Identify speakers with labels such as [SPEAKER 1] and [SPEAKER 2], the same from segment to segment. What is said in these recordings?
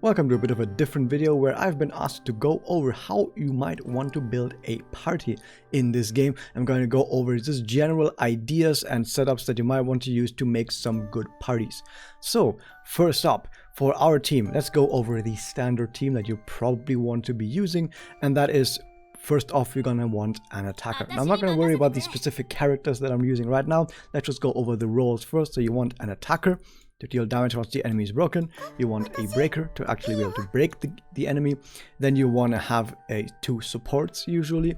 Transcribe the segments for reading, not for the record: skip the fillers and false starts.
[SPEAKER 1] Welcome to a bit of a different video where I've been asked to go over how you might want to build a party in this game. I'm going to go over just general ideas and setups that you might want to use to make some good parties. So first up, for our team, let's go over the standard team that you probably want to be using, and that is, first off, you're going to want an attacker. Now, I'm not going to worry about the specific characters that I'm using right now. Let's just go over the roles first. So you want an attacker to deal damage once the enemy is broken. You want a breaker to actually be able to break the enemy. Then you want to have two supports usually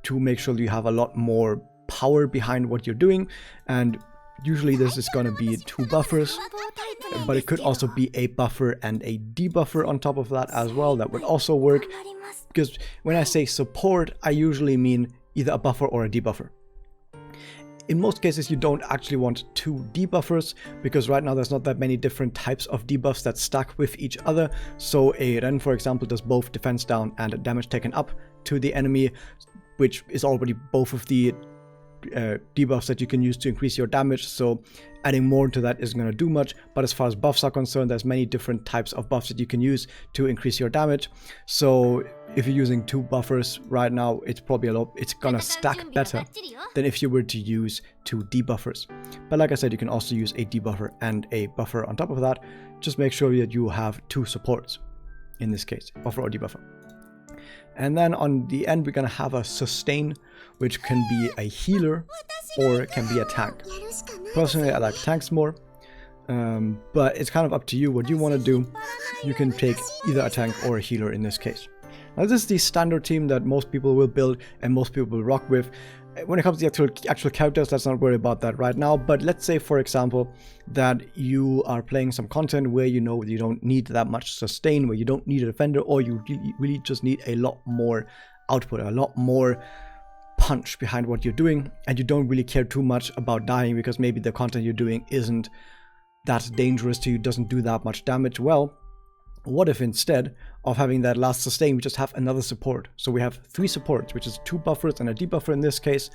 [SPEAKER 1] to make sure you have a lot more power behind what you're doing. And usually this is going to be two buffers, but it could also be a buffer and a debuffer on top of that as well. That would also work, because when I say support, I usually mean either a buffer or a debuffer. In most cases, you don't actually want two debuffers, because right now there's not that many different types of debuffs that stack with each other. So a Ren, for example, does both defense down and damage taken up to the enemy, which is already both of the debuffs that you can use to increase your damage. So adding more to that isn't going to do much. But as far as buffs are concerned, there's many different types of buffs that you can use to increase your damage. So if you're using two buffers right now, it's probably it's gonna stack better than if you were to use two debuffers. But like I said, you can also use a debuffer and a buffer on top of that. Just make sure that you have two supports in this case, buffer or debuffer. And then on the end, we're gonna have a sustain, which can be a healer or it can be a tank. Personally, I like tanks more, but it's kind of up to you what you want to do. You can take either a tank or a healer in this case. Now, this is the standard team that most people will build and most people will rock with. When it comes to the actual characters, let's not worry about that right now. But let's say, for example, that you are playing some content where you know you don't need that much sustain, where you don't need a defender, or you really just need a lot more output, a lot more punch behind what you're doing, and you don't really care too much about dying because maybe the content you're doing isn't that dangerous to you, doesn't do that much damage. Well, what if instead of having that last sustain, we just have another support? So we have three supports, which is two buffers and a debuffer in this case.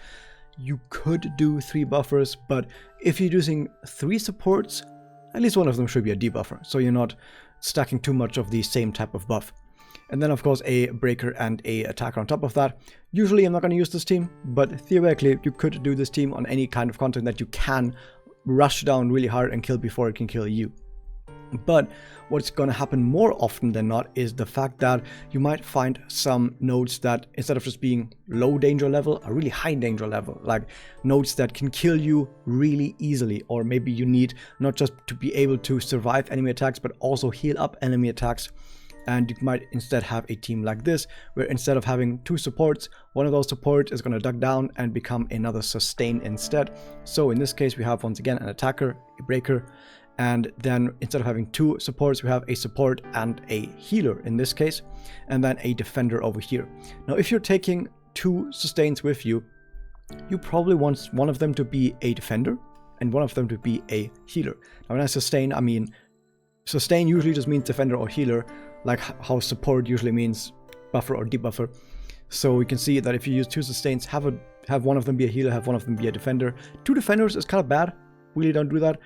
[SPEAKER 1] You could do three buffers, but if you're using three supports, at least one of them should be a debuffer, so you're not stacking too much of the same type of buff. And then, of course, a breaker and a attacker on top of that. Usually, I'm not going to use this team, but theoretically, you could do this team on any kind of content that you can rush down really hard and kill before it can kill you. But what's going to happen more often than not is the fact that you might find some nodes that, instead of just being low danger level, are really high danger level, like nodes that can kill you really easily. Or maybe you need not just to be able to survive enemy attacks, but also heal up enemy attacks. And you might instead have a team like this, where instead of having two supports, one of those supports is going to duck down and become another sustain instead. So in this case, we have once again an attacker, a breaker, and then instead of having two supports, we have a support and a healer in this case, and then a defender over here. Now, if you're taking two sustains with you, you probably want one of them to be a defender and one of them to be a healer. Now, when I sustain, I mean sustain usually just means defender or healer, like how support usually means buffer or debuffer. So we can see that if you use two sustains, have one of them be a healer, have one of them be a defender. Two defenders is kind of bad. Really don't do that.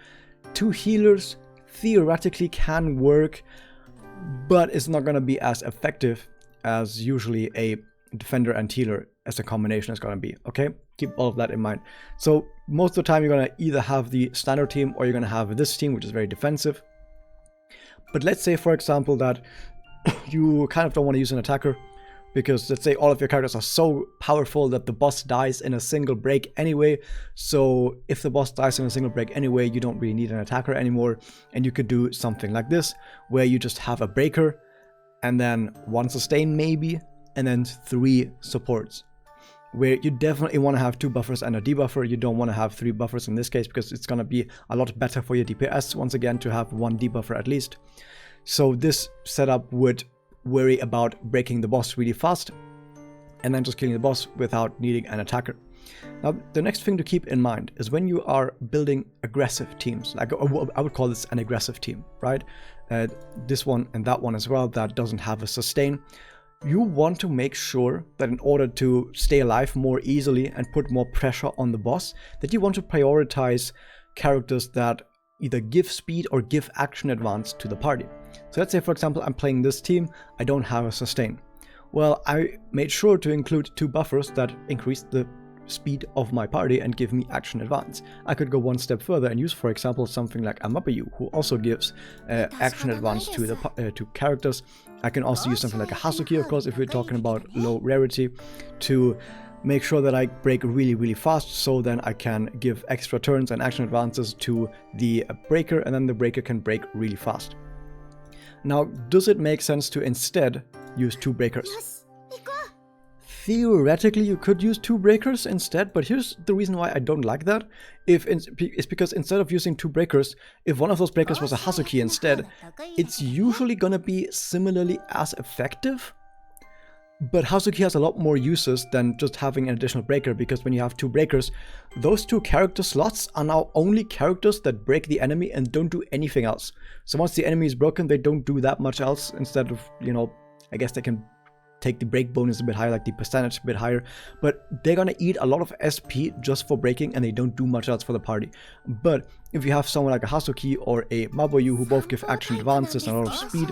[SPEAKER 1] Two healers theoretically can work, but it's not going to be as effective as usually a defender and healer as a combination is going to be. Okay, keep all of that in mind. So most of the time, you're going to either have the standard team or you're going to have this team, which is very defensive. But let's say, for example, that you kind of don't want to use an attacker, because let's say all of your characters are so powerful that the boss dies in a single break anyway. So if the boss dies in a single break anyway, you don't really need an attacker anymore. And you could do something like this, where you just have a breaker and then one sustain maybe, and then three supports, where you definitely want to have two buffers and a debuffer. You don't want to have three buffers in this case, because it's going to be a lot better for your DPS, once again, to have one debuffer at least. So this setup would worry about breaking the boss really fast and then just killing the boss without needing an attacker. Now, the next thing to keep in mind is when you are building aggressive teams, like I would call this an aggressive team, right? This one and that one as well, that doesn't have a sustain. You want to make sure that in order to stay alive more easily and put more pressure on the boss, that you want to prioritize characters that either give speed or give action advance to the party. So let's say, for example, I'm playing this team, I don't have a sustain. Well, I made sure to include 2 buffers that increase the speed of my party and give me action advance. I could go one step further and use, for example, something like Amabayu, who also gives action advance to the to characters. I can also use something like a Hazuki, of course, if we're talking about low rarity, to make sure that I break really fast, so then I can give extra turns and action advances to the breaker, and then the breaker can break really fast. Now, does it make sense to instead use 2 breakers? Theoretically, you could use 2 breakers instead, but here's the reason why I don't like that. It's because instead of using 2 breakers, if one of those breakers was a Hazuki instead, it's usually gonna be similarly as effective. But Hazuki has a lot more uses than just having an additional breaker, because when you have 2 breakers, those 2 character slots are now only characters that break the enemy and don't do anything else. So once the enemy is broken, they don't do that much else. Instead of, you know, I guess they can take the break bonus a bit higher, like the percentage a bit higher, but they're gonna eat a lot of SP just for breaking, and they don't do much else for the party. But if you have someone like a Hazuki or a Maboyu who both give action advances and a lot of speed,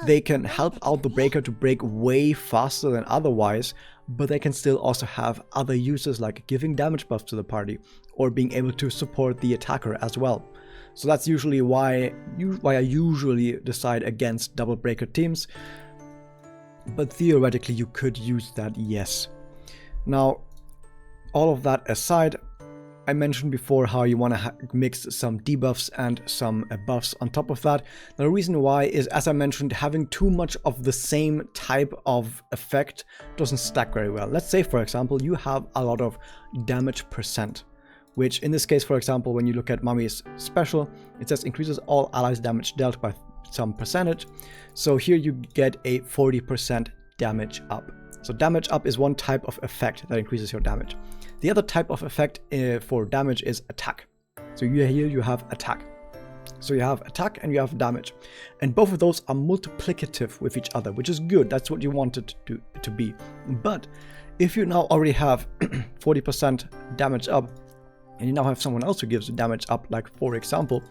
[SPEAKER 1] they can help out the breaker to break way faster than otherwise, but they can still also have other uses like giving damage buffs to the party or being able to support the attacker as well. So that's usually why I usually decide against double breaker teams. But theoretically, you could use that, yes. Now, all of that aside, I mentioned before how you want to mix some debuffs and some buffs on top of that. Now, the reason why is, as I mentioned, having too much of the same type of effect doesn't stack very well. Let's say, for example, you have a lot of damage percent, which in this case, for example, when you look at Mami's special, it says increases all allies damage dealt by some percentage. So here you get a 40% damage up. So damage up is one type of effect that increases your damage. The other type of effect for damage is attack. So here you have attack. So you have attack and you have damage. And both of those are multiplicative with each other, which is good. That's what you want it to be. But if you now already have 40% damage up, and you now have someone else who gives damage up, like for example,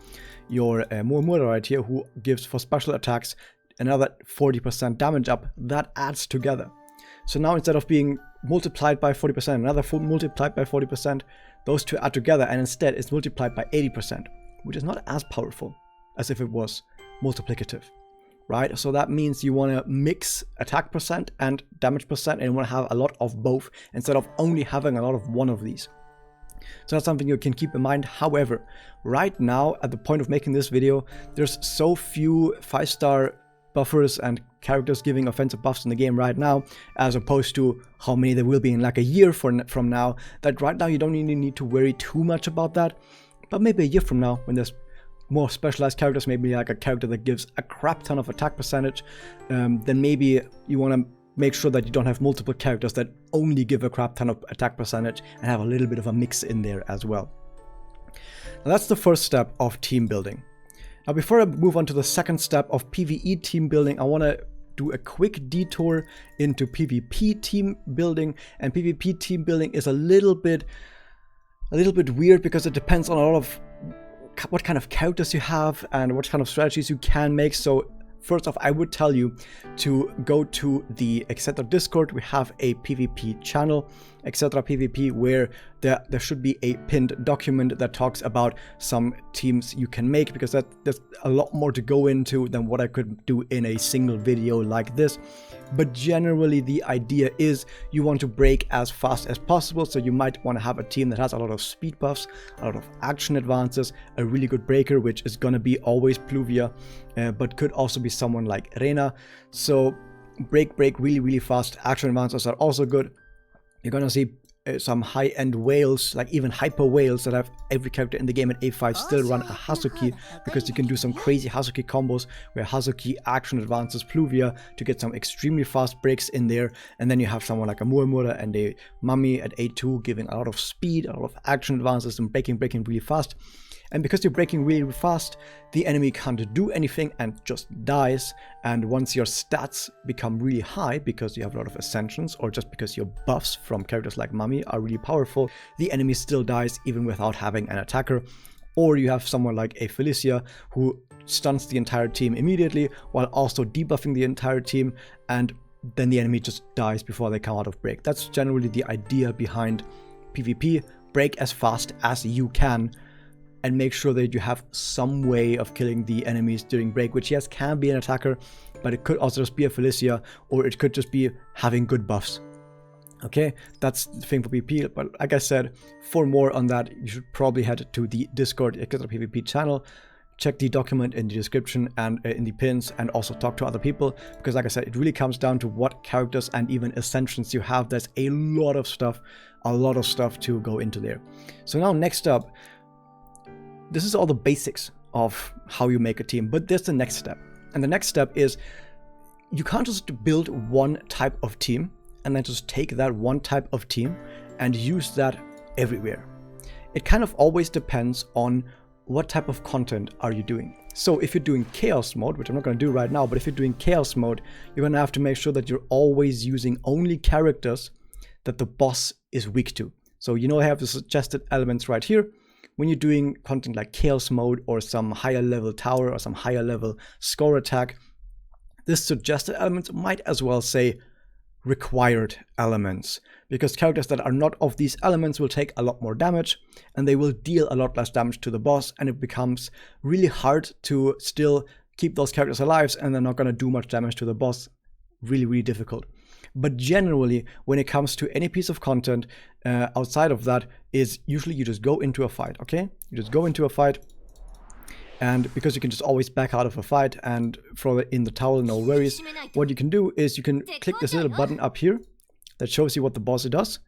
[SPEAKER 1] your Muramura right here, who gives for special attacks another 40% damage up, that adds together. So now instead of being multiplied by 40%, another multiplied by 40%, those two add together, and instead it's multiplied by 80%, which is not as powerful as if it was multiplicative, right? So that means you want to mix attack percent and damage percent, and you want to have a lot of both instead of only having a lot of one of these. So that's something you can keep in mind. However, right now, at the point of making this video, there's so few 5-star buffers and characters giving offensive buffs in the game right now, as opposed to how many there will be in like a year from now, that right now you don't really need to worry too much about that. But maybe a year from now, when there's more specialized characters, maybe like a character that gives a crap ton of attack percentage, then maybe you want to make sure that you don't have multiple characters that only give a crap ton of attack percentage and have a little bit of a mix in there as well. Now that's the first step of team building. Now before I move on to the second step of PvE team building, I want to do a quick detour into PvP team building. And PvP team building is a little bit weird because it depends on a lot of what kind of characters you have and what kind of strategies you can make. So first off, I would tell you to go to the Exedra Discord. We have a PvP channel, Exedra PvP, where there should be a pinned document that talks about some teams you can make, because there's a lot more to go into than what I could do in a single video like this. But generally, the idea is you want to break as fast as possible, so you might want to have a team that has a lot of speed buffs, a lot of action advances, a really good breaker, which is going to be always Pluvia, but could also be someone like Rena. So break really fast. Action advances are also good. You're going to see some high-end whales, like even hyper whales that have every character in the game at A5 still run a Hazuki, because you can do some crazy Hazuki combos where Hazuki action advances Pluvia to get some extremely fast breaks in there, and then you have someone like a Muramura and a Mami at A2 giving a lot of speed, a lot of action advances, and breaking really fast. And because you're breaking really fast, the enemy can't do anything and just dies. And once your stats become really high because you have a lot of ascensions, or just because your buffs from characters like Mami are really powerful, the enemy still dies even without having an attacker. Or you have someone like a Felicia who stuns the entire team immediately while also debuffing the entire team, and then the enemy just dies before they come out of break. That's generally the idea behind PvP. Break as fast as you can and make sure that you have some way of killing the enemies during break, which yes, can be an attacker, but it could also just be a Felicia, or it could just be having good buffs. Okay, that's the thing for PvP, but like I said, for more on that, you should probably head to the Discord Exedra PvP channel, check the document in the description and in the pins, and also talk to other people, because like I said, it really comes down to what characters and even ascensions you have. There's a lot of stuff to go into there. So now next up, this is all the basics of how you make a team, but there's the next step. And the next step is you can't just build one type of team and then just take that one type of team and use that everywhere. It kind of always depends on what type of content are you doing. So if you're doing chaos mode, which I'm not going to do right now, but if you're doing chaos mode, you're going to have to make sure that you're always using only characters that the boss is weak to. So you know, I have the suggested elements right here. When you're doing content like chaos mode or some higher level tower or some higher level score attack, this suggested elements might as well say required elements, because characters that are not of these elements will take a lot more damage and they will deal a lot less damage to the boss, and it becomes really hard to still keep those characters alive and they're not going to do much damage to the boss. Really difficult. But generally, when it comes to any piece of content outside of that, is usually you just go into a fight. Okay, you just go into a fight, and because you can just always back out of a fight and throw it in the towel, no worries. What you can do is you can click this little button up here that shows you what the boss does,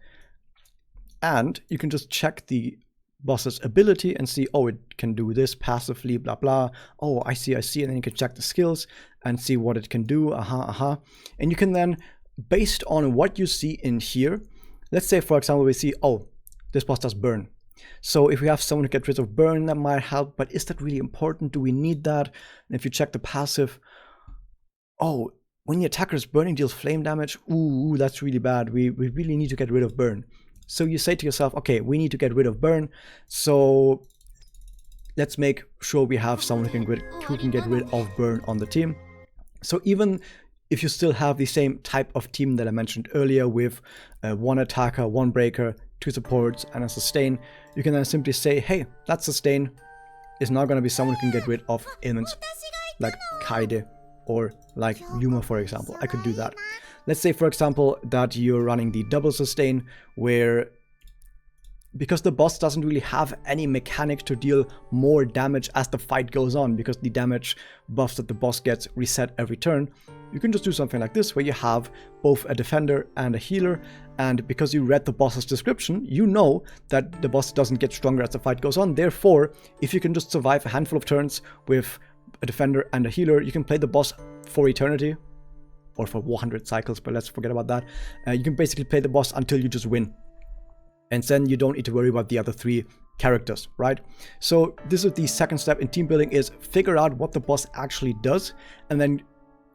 [SPEAKER 1] and you can just check the boss's ability and see, oh, it can do this passively, blah blah. Oh, I see, and then you can check the skills and see what it can do. And you can then, based on what you see in here, let's say for example we see, oh, this boss does burn. So if we have someone who gets rid of burn, that might help, but is that really important? Do we need that? And if you check the passive, oh, when the attacker is burning deals flame damage, ooh, that's really bad. We really need to get rid of burn. So you say to yourself, okay, we need to get rid of burn, so let's make sure we have someone who can get rid of burn on the team. So even if you still have the same type of team that I mentioned earlier with one attacker, one breaker, two supports, and a sustain, you can then simply say, hey, that sustain is now going to be someone who can get rid of elements like Kaide or like Yuma, for example. I could do that. Let's say, for example, that you're running the double sustain, where because the boss doesn't really have any mechanic to deal more damage as the fight goes on, because the damage buffs that the boss gets reset every turn, you can just do something like this, where you have both a defender and a healer, and because you read the boss's description, you know that the boss doesn't get stronger as the fight goes on. Therefore, if you can just survive a handful of turns with a defender and a healer, you can play the boss for eternity, or for 100 cycles, but let's forget about that. You can basically play the boss until you just win. And then you don't need to worry about the other three characters, right? So this is the second step in team building, is figure out what the boss actually does, and then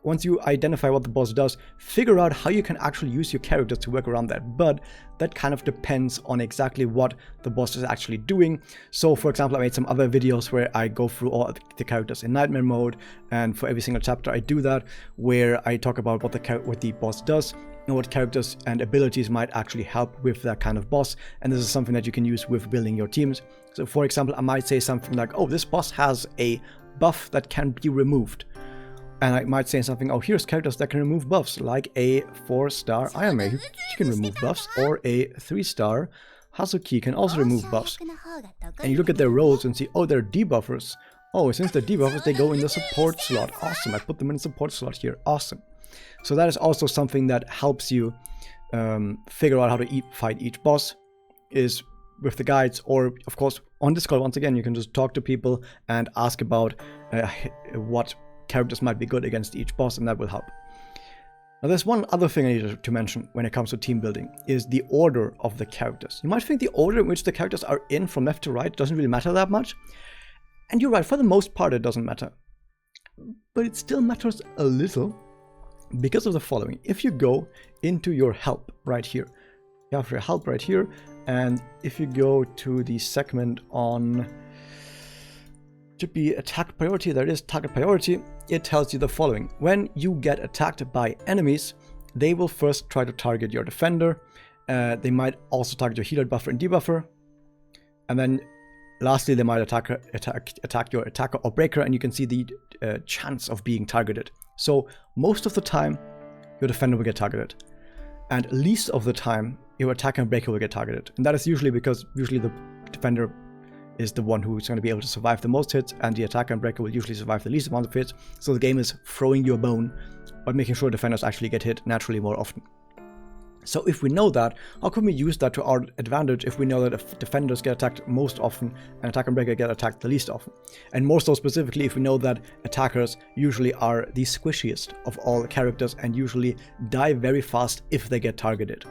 [SPEAKER 1] once you identify what the boss does, figure out how you can actually use your characters to work around that. But that kind of depends on exactly what the boss is actually doing. So for example, I made some other videos where I go through all the characters in nightmare mode, and for every single chapter I do that, where I talk about what the boss does and what characters and abilities might actually help with that kind of boss. And this is something that you can use with building your teams. So for example, I might say something like, oh, this boss has a buff that can be removed. And I might say something, oh, here's characters that can remove buffs, like a 4-star Ayame, she can remove buffs, or a 3-star Hazuki can also remove buffs. And you look at their roles and see, oh, they're debuffers. Oh, since they're debuffers, they go in the support slot. Awesome, I put them in the support slot here. Awesome. So that is also something that helps you figure out how to fight each boss, is with the guides, or of course on Discord. Once again, you can just talk to people and ask about what characters might be good against each boss, and that will help. Now there's one other thing I need to mention when it comes to team building, is the order of the characters. You might think the order in which the characters are in from left to right doesn't really matter that much, and you're right, for the most part it doesn't matter. But it still matters a little, because of the following. If you go into your help right here, you have your help right here, and if you go to the segment on should be attack priority. There it is, target priority. It tells you the following. When you get attacked by enemies, they will first try to target your defender. They might also target your healer, buffer, and debuffer. And then lastly, they might attack your attacker or breaker, and you can see the chance of being targeted. So most of the time, your defender will get targeted. And least of the time, your attacker and breaker will get targeted. And that is usually because the defender is the one who's going to be able to survive the most hits, and the attacker and breaker will usually survive the least amount of hits. So the game is throwing you a bone, but making sure defenders actually get hit naturally more often. So if we know that, how can we use that to our advantage if we know that defenders get attacked most often and attacker and breaker get attacked the least often? And more so specifically if we know that attackers usually are the squishiest of all characters and usually die very fast if they get targeted.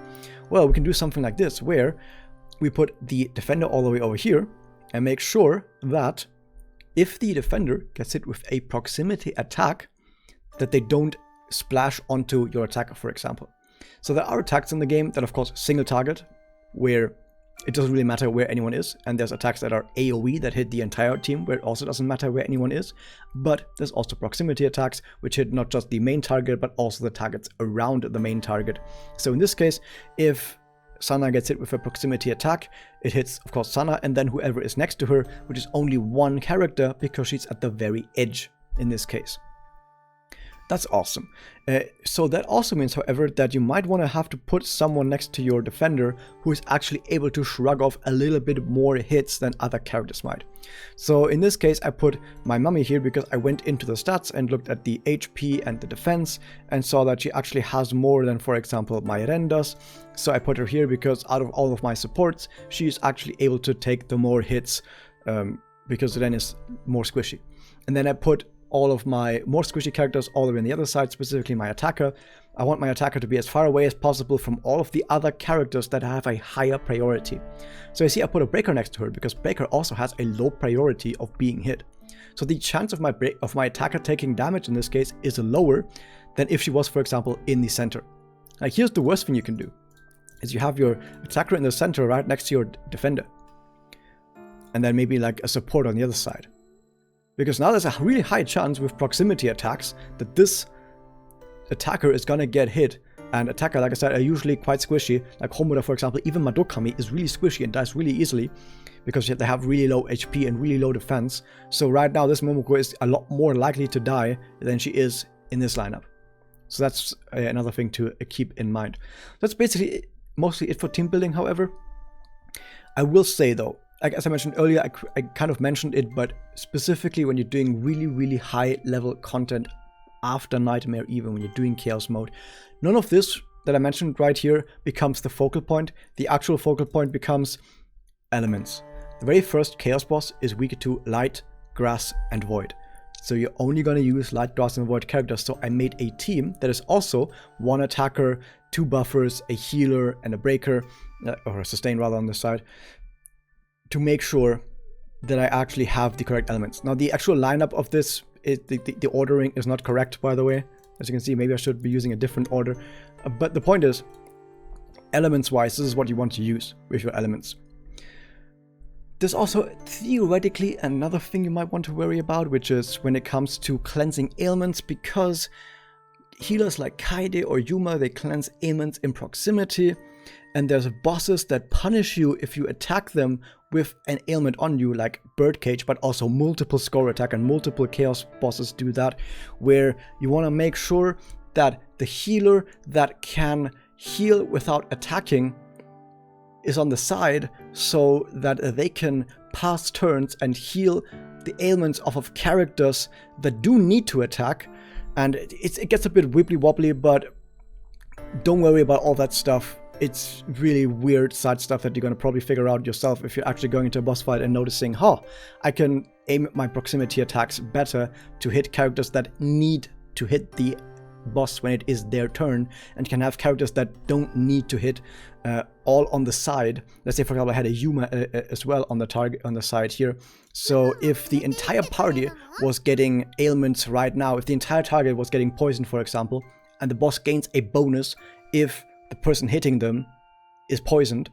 [SPEAKER 1] Well, we can do something like this, where we put the defender all the way over here and make sure that if the defender gets hit with a proximity attack, that they don't splash onto your attacker, for example. So there are attacks in the game that, of course, single target, where it doesn't really matter where anyone is. And there's attacks that are AoE that hit the entire team, where it also doesn't matter where anyone is. But there's also proximity attacks, which hit not just the main target, but also the targets around the main target. So in this case, if Sana gets hit with a proximity attack, it hits, of course, Sana and then whoever is next to her, which is only one character because she's at the very edge in this case. That's awesome. So that also means, however, that you might want to have to put someone next to your defender who is actually able to shrug off a little bit more hits than other characters might. So in this case, I put my mummy here because I went into the stats and looked at the HP and the defense and saw that she actually has more than, for example, my Ren does. So I put her here because out of all of my supports, she is actually able to take the more hits because Ren is more squishy. And then I put all of my more squishy characters all the way on the other side, specifically my attacker. I want my attacker to be as far away as possible from all of the other characters that have a higher priority. So you see I put a breaker next to her because breaker also has a low priority of being hit. So the chance of my attacker taking damage in this case is lower than if she was, for example, in the center. Like, here's the worst thing you can do, is you have your attacker in the center right next to your defender. And then maybe like a support on the other side. Because now there's a really high chance with proximity attacks that this attacker is gonna get hit. And attacker, like I said, are usually quite squishy. Like Homura, for example, even Madokami is really squishy and dies really easily because they have really low HP and really low defense. So right now this Momoko is a lot more likely to die than she is in this lineup. So that's another thing to keep in mind. That's basically mostly it for team building, however. I will say though, like as I mentioned earlier, I kind of mentioned it, but specifically when you're doing really, really high level content after Nightmare, even when you're doing Chaos Mode, none of this that I mentioned right here becomes the focal point. The actual focal point becomes elements. The very first Chaos boss is weak to Light, Grass, and Void. So you're only going to use Light, Grass, and Void characters. So I made a team that is also one attacker, two buffers, a healer, and a breaker, or a sustain rather on this side, to make sure that I actually have the correct elements. Now the actual lineup of this, the ordering is not correct, by the way. As you can see, maybe I should be using a different order. But the point is, elements wise, this is what you want to use with your elements. There's also theoretically another thing you might want to worry about, which is when it comes to cleansing ailments, because healers like Kaede or Yuma, they cleanse ailments in proximity. And there's bosses that punish you if you attack them with an ailment on you, like Birdcage, but also multiple score attack, and multiple chaos bosses do that, where you want to make sure that the healer that can heal without attacking is on the side so that they can pass turns and heal the ailments off of characters that do need to attack. And it gets a bit wibbly wobbly, but don't worry about all that stuff. It's really weird side stuff that you're going to probably figure out yourself if you're actually going into a boss fight and noticing, I can aim my proximity attacks better to hit characters that need to hit the boss when it is their turn, and can have characters that don't need to hit all on the side. Let's say, for example, I had a Yuma as well on the target on the side here. So if the entire party was getting ailments right now, if the entire target was getting poisoned, for example, and the boss gains a bonus if the person hitting them is poisoned,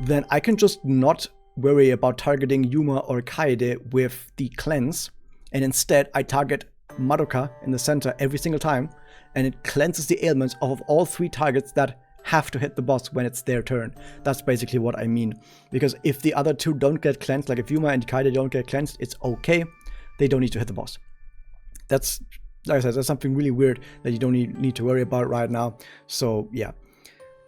[SPEAKER 1] then I can just not worry about targeting Yuma or Kaede with the cleanse, and instead I target Madoka in the center every single time, and it cleanses the ailments of all 3 targets that have to hit the boss when it's their turn. That's basically what I mean. Because if the other 2 don't get cleansed, like if Yuma and Kaede don't get cleansed, it's okay. They don't need to hit the boss. That's, like I said, that's something really weird that you don't need to worry about right now. So yeah.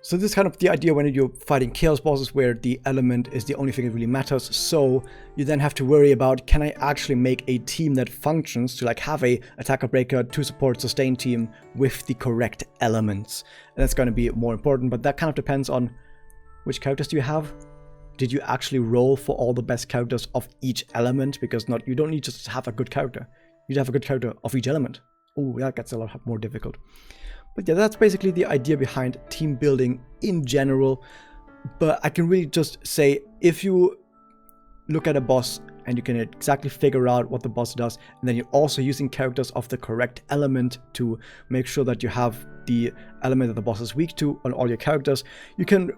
[SPEAKER 1] So this is kind of the idea when you're fighting chaos bosses, where the element is the only thing that really matters. So you then have to worry about, can I actually make a team that functions to like have a attacker, breaker, 2 support, sustain team with the correct elements? And that's going to be more important, but that kind of depends on which characters do you have. Did you actually roll for all the best characters of each element? Because you don't need to just have a good character. You need to have a good character of each element. Oh, that gets a lot more difficult. But yeah, that's basically the idea behind team building in general. But I can really just say, if you look at a boss and you can exactly figure out what the boss does, and then you're also using characters of the correct element to make sure that you have the element that the boss is weak to on all your characters, you can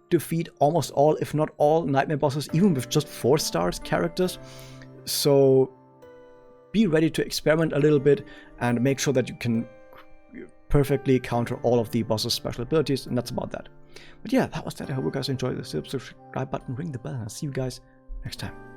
[SPEAKER 1] defeat almost all, if not all, nightmare bosses, even with just 4-star characters. So be ready to experiment a little bit and make sure that you can perfectly counter all of the boss's special abilities, and that's about that. But yeah, that was that. I hope you guys enjoyed this. Subscribe button, ring the bell, and I'll see you guys next time.